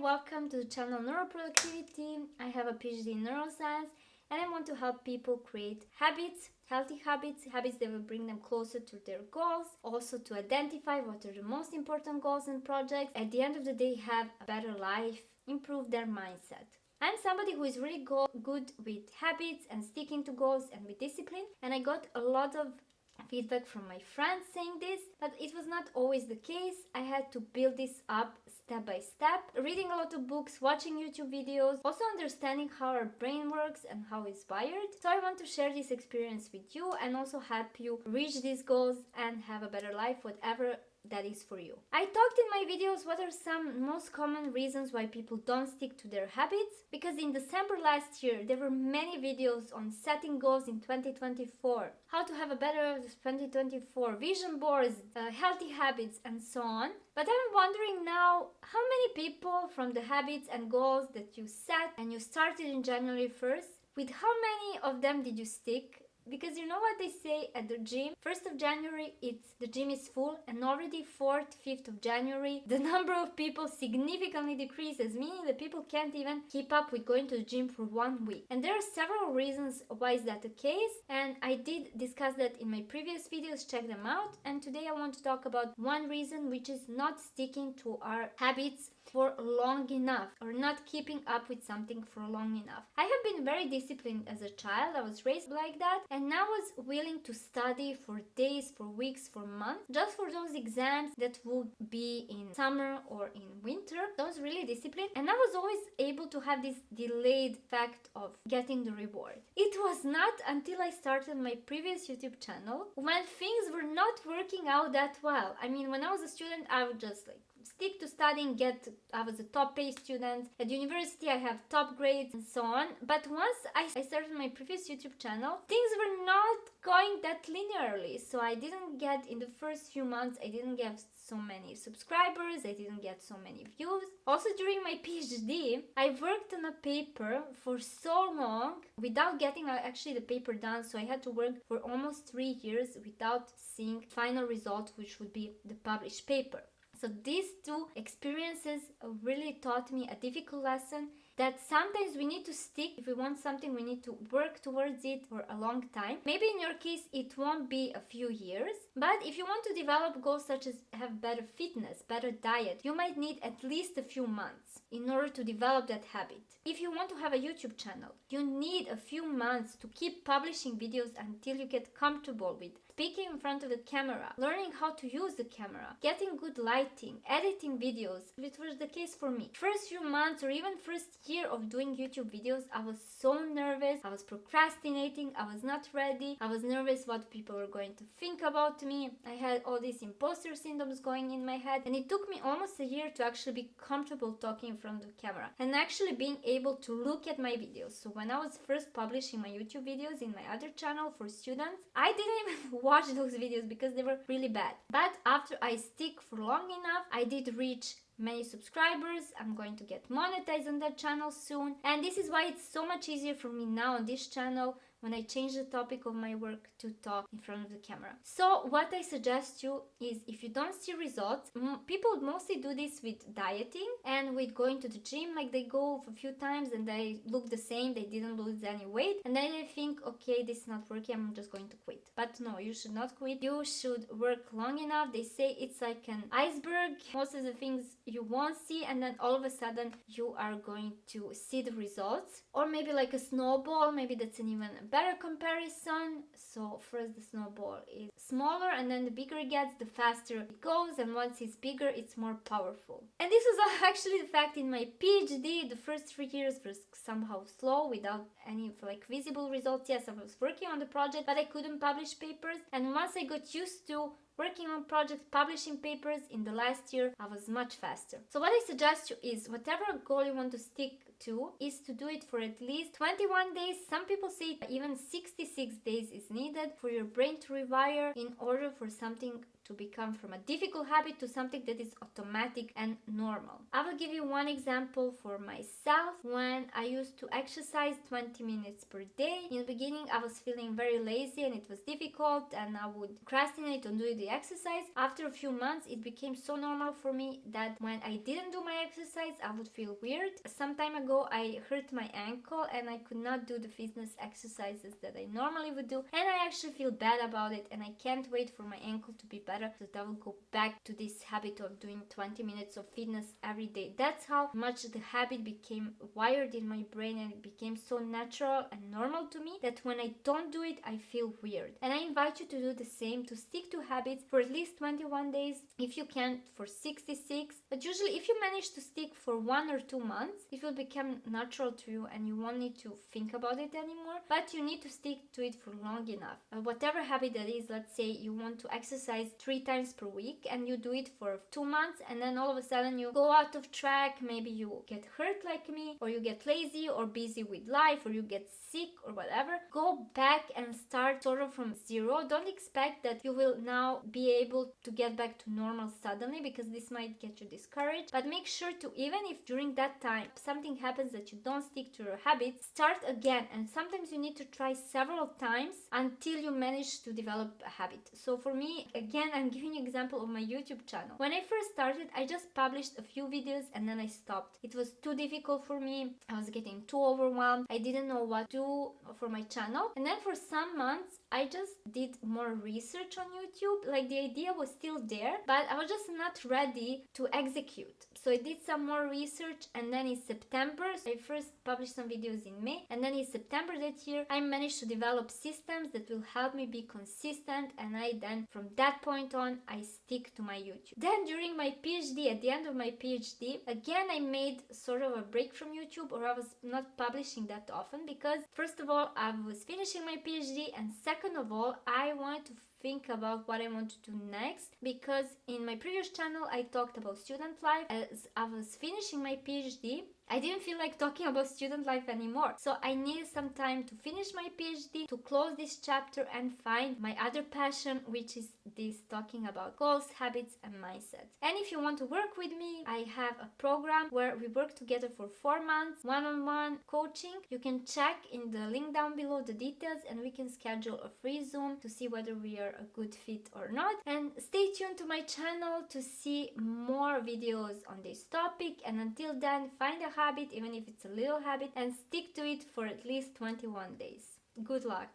welcome to the channel Neuroproductivity. I have a PhD in neuroscience and I want to help people create habits, healthy habits that will bring them closer to their goals, also to identify what are the most important goals and projects. At the end of the day, have a better life, improve their mindset. I'm somebody who is really good with habits and sticking to goals and with discipline, and I got a lot of feedback from my friends saying this, but it was not always the case. I had to build this up step by step, reading a lot of books, watching YouTube videos, also understanding how our brain works and how it's wired. So I want to share this experience with you and also help you reach these goals and have a better life, whatever that is for you. I talked in my videos what are some most common reasons why people don't stick to their habits, because in December last year there were many videos on setting goals in 2024, how to have a better 2024, vision boards, healthy habits and so on. But I'm wondering now, how many people from the habits and goals that you set and you started in January 1st, with how many of them did you stick? Because you know what they say at the gym, 1st of January the gym is full, and already 4th, 5th of January the number of people significantly decreases, meaning that people can't even keep up with going to the gym for 1 week. And there are several reasons why is that the case, and I did discuss that in my previous videos, check them out. And today I want to talk about one reason, which is not sticking to our habits for long enough, or not keeping up with something for long enough. I have been very disciplined as a child. I was raised like that, and now I was willing to study for days, for weeks, for months, just for those exams that would be in summer or in winter. I was really disciplined, and I was always able to have this delayed fact of getting the reward. It was not until I started my previous YouTube channel when things were not working out that well. I mean, when I was a student, I would just stick to studying, I was a top paid student. At university, I have top grades and so on. But once I started my previous YouTube channel, things were not going that linearly. So I didn't get, in the first few months, I didn't get so many subscribers, I didn't get so many views. Also during my PhD, I worked on a paper for so long without getting actually the paper done. So I had to work for almost 3 years without seeing final result, which would be the published paper. So these two experiences really taught me a difficult lesson, that sometimes we need to stick. If we want something, we need to work towards it for a long time. Maybe in your case, it won't be a few years, but if you want to develop goals such as have better fitness, better diet, you might need at least a few months in order to develop that habit. If you want to have a YouTube channel, you need a few months to keep publishing videos until you get comfortable with speaking in front of the camera, learning how to use the camera, getting good lighting, editing videos, which was the case for me. First few months or even first year of doing YouTube videos, I was so nervous, I was procrastinating, I was not ready, I was nervous what people were going to think about me. I had all these imposter syndromes going in my head, and it took me almost a year to actually be comfortable talking in front of the camera and actually being able to look at my videos. So when I was first publishing my YouTube videos in my other channel for students, I didn't even watch those videos because they were really bad. But after I stick for long enough, I did reach many subscribers. I'm going to get monetized on that channel soon, and this is why it's so much easier for me now on this channel when I change the topic of my work to talk in front of the camera. So what I suggest you is, if you don't see results, people mostly do this with dieting and with going to the gym, like they go a few times and they look the same, they didn't lose any weight, and then they think, okay, this is not working, I'm just going to quit. But no, you should not quit. You should work long enough. They say it's like an iceberg. Most of the things you won't see, and then all of a sudden you are going to see the results. Or maybe like a snowball, maybe that's an even better comparison. So first the snowball is smaller, and then the bigger it gets, the faster it goes, and once it's bigger, it's more powerful. And this was actually the fact in my PhD. The first 3 years were somehow slow without any visible results. Yes, I was working on the project, but I couldn't publish papers, and once I got used to working on projects, publishing papers in the last year, I was much faster. So what I suggest you is, whatever goal you want to stick to, is to do it for at least 21 days. Some people say even 66 days is needed for your brain to rewire in order for something to become from a difficult habit to something that is automatic and normal. I will give you one example for myself. When I used to exercise 20 minutes per day, in the beginning I was feeling very lazy and it was difficult and I would procrastinate on doing the exercise. After a few months it became so normal for me that when I didn't do my exercise I would feel weird. Some time ago I hurt my ankle and I could not do the fitness exercises that I normally would do, and I actually feel bad about it, and I can't wait for my ankle to be better so that I will go back to this habit of doing 20 minutes of fitness every day. That's how much the habit became wired in my brain, and it became so natural and normal to me that when I don't do it I feel weird. And I invite you to do the same, to stick to habits for at least 21 days, if you can for 66, but usually if you manage to stick for 1 or 2 months it will become natural to you and you won't need to think about it anymore, but you need to stick to it for long enough. Whatever habit that is, let's say you want to exercise 3 times per week and you do it for 2 months and then all of a sudden you go out of track, maybe you get hurt like me, or you get lazy or busy with life, or you get sick or whatever, go back and start sort of from zero. Don't expect that you will now be able to get back to normal suddenly, because this might get you discouraged, but make sure to, even if during that time something happens that you don't stick to your habit, start again. And sometimes you need to try several times until you manage to develop a habit. So for me, again, I'm giving you an example of my YouTube channel. When I first started, I just published a few videos and then I stopped. It was too difficult for me. I was getting too overwhelmed. I didn't know what to do for my channel. And then for some months, I just did more research on YouTube. Like, the idea was still there, but I was just not ready to execute. So I did some more research, and then in September, so I first published some videos in May, and then in September that year, I managed to develop systems that will help me be consistent, and I then, from that point on, I stick to my YouTube. Then during my PhD, at the end of my PhD, again, I made sort of a break from YouTube, or I was not publishing that often, because first of all, I was finishing my PhD, and second of all, I wanted to think about what I want to do next, because in my previous channel I talked about student life. As I was finishing my PhD, I didn't feel like talking about student life anymore. So I needed some time to finish my PhD, to close this chapter and find my other passion, which is this talking about goals, habits and mindset. And if you want to work with me, I have a program where we work together for 4 months, one-on-one coaching. You can check in the link down below the details, and we can schedule a free Zoom to see whether we are a good fit or not. And stay tuned to my channel to see more videos on this topic. And until then, find a habit, even if it's a little habit, and stick to it for at least 21 days. Good luck!